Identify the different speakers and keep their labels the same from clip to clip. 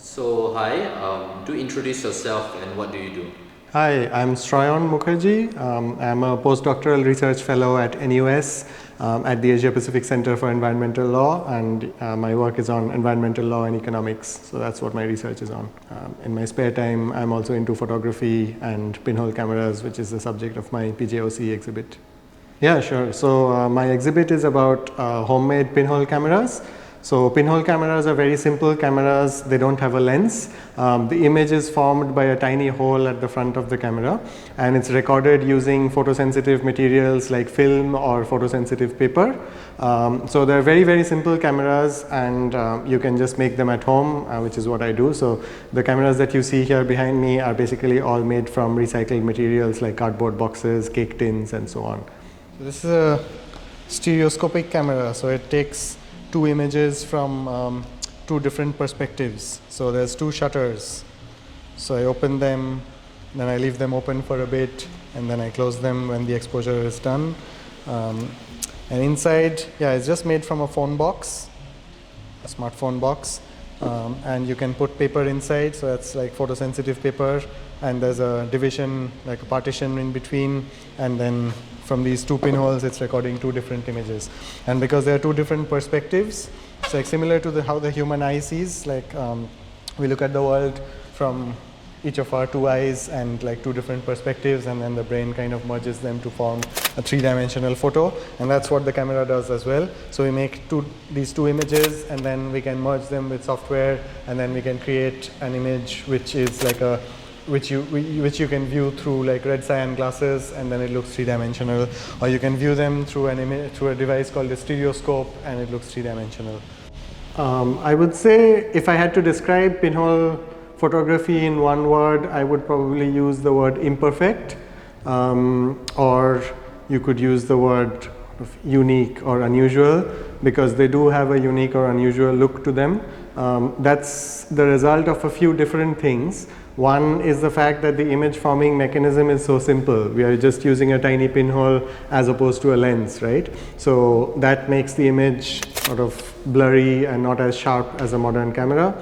Speaker 1: So hi, do introduce yourself and what do you do?
Speaker 2: Hi, I'm Sroyon Mukherjee. I'm a Post-Doctoral Research Fellow at NUS at the Asia Pacific Center for Environmental Law, and my work is on environmental law and economics, so that's what my research is on. In my spare time, I'm also into photography and pinhole cameras, which is the subject of my PJOC exhibit. Yeah, sure. So my exhibit is about homemade pinhole cameras. So pinhole cameras are very simple cameras. They don't have a lens. The image is formed by a tiny hole at the front of the camera, and it's recorded using photosensitive materials like film or photosensitive paper. So they're very, very simple cameras, and you can just make them at home, which is what I do. So the cameras that you see here behind me are basically all made from recycled materials like cardboard boxes, cake tins, and so on. So this is a stereoscopic camera, so it takes two images from two different perspectives. So there's two shutters. So I open them, then I leave them open for a bit, and then I close them when the exposure is done. And inside, yeah, it's just made from a phone box, a smartphone box. And you can put paper inside, so that's like photosensitive paper, and there's a division, like a partition in between, and then from these two pinholes it's recording two different images. And because there are two different perspectives, it's like similar to how the human eye sees, like we look at the world from each of our two eyes and like two different perspectives, and then the brain kind of merges them to form a three-dimensional photo, and that's what the camera does as well. So we make these two images, and then we can merge them with software, and then we can create an image which is like a which you can view through like red cyan glasses, and then it looks three-dimensional, or you can view them through a device called a stereoscope, and it looks three-dimensional. I would say if I had to describe pinhole photography in one word, I would probably use the word imperfect, or you could use the word unique or unusual, because they do have a unique or unusual look to them. That's the result of a few different things. One is the fact that the image forming mechanism is so simple. We are just using a tiny pinhole as opposed to a lens, right? So that makes the image sort of blurry and not as sharp as a modern camera.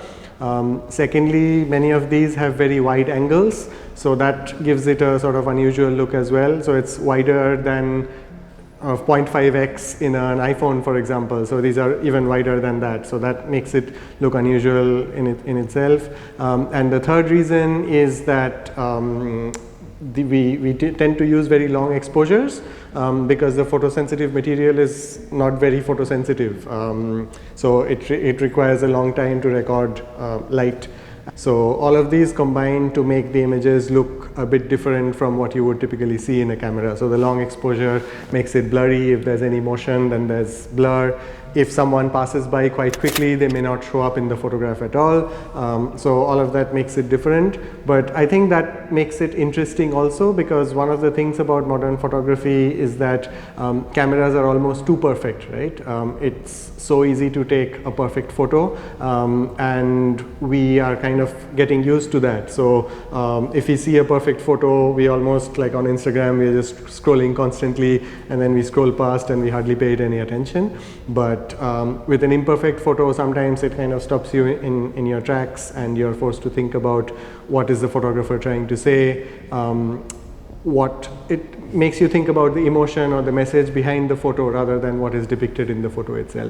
Speaker 2: Secondly, many of these have very wide angles, so that gives it a sort of unusual look as well. So it's wider than 0.5x in an iPhone, for example. So these are even wider than that. So that makes it look unusual in itself. And the third reason is that we tend to use very long exposures because the photosensitive material is not very photosensitive. So it requires a long time to record light. So all of these combine to make the images look a bit different from what you would typically see in a camera. So the long exposure makes it blurry. If there's any motion, then there's blur. If someone passes by quite quickly, they may not show up in the photograph at all. So all of that makes it different. But I think that makes it interesting also, because one of the things about modern photography is that cameras are almost too perfect, right? It's so easy to take a perfect photo, and we are kind of getting used to that. So if we see a perfect photo, we almost, like on Instagram, we're just scrolling constantly, and then we scroll past and we hardly pay it any attention. But with an imperfect photo, sometimes it kind of stops you in your tracks, and you're forced to think about what is the photographer trying to say. What it makes you think about the emotion or the message behind the photo rather than what is depicted in the photo itself.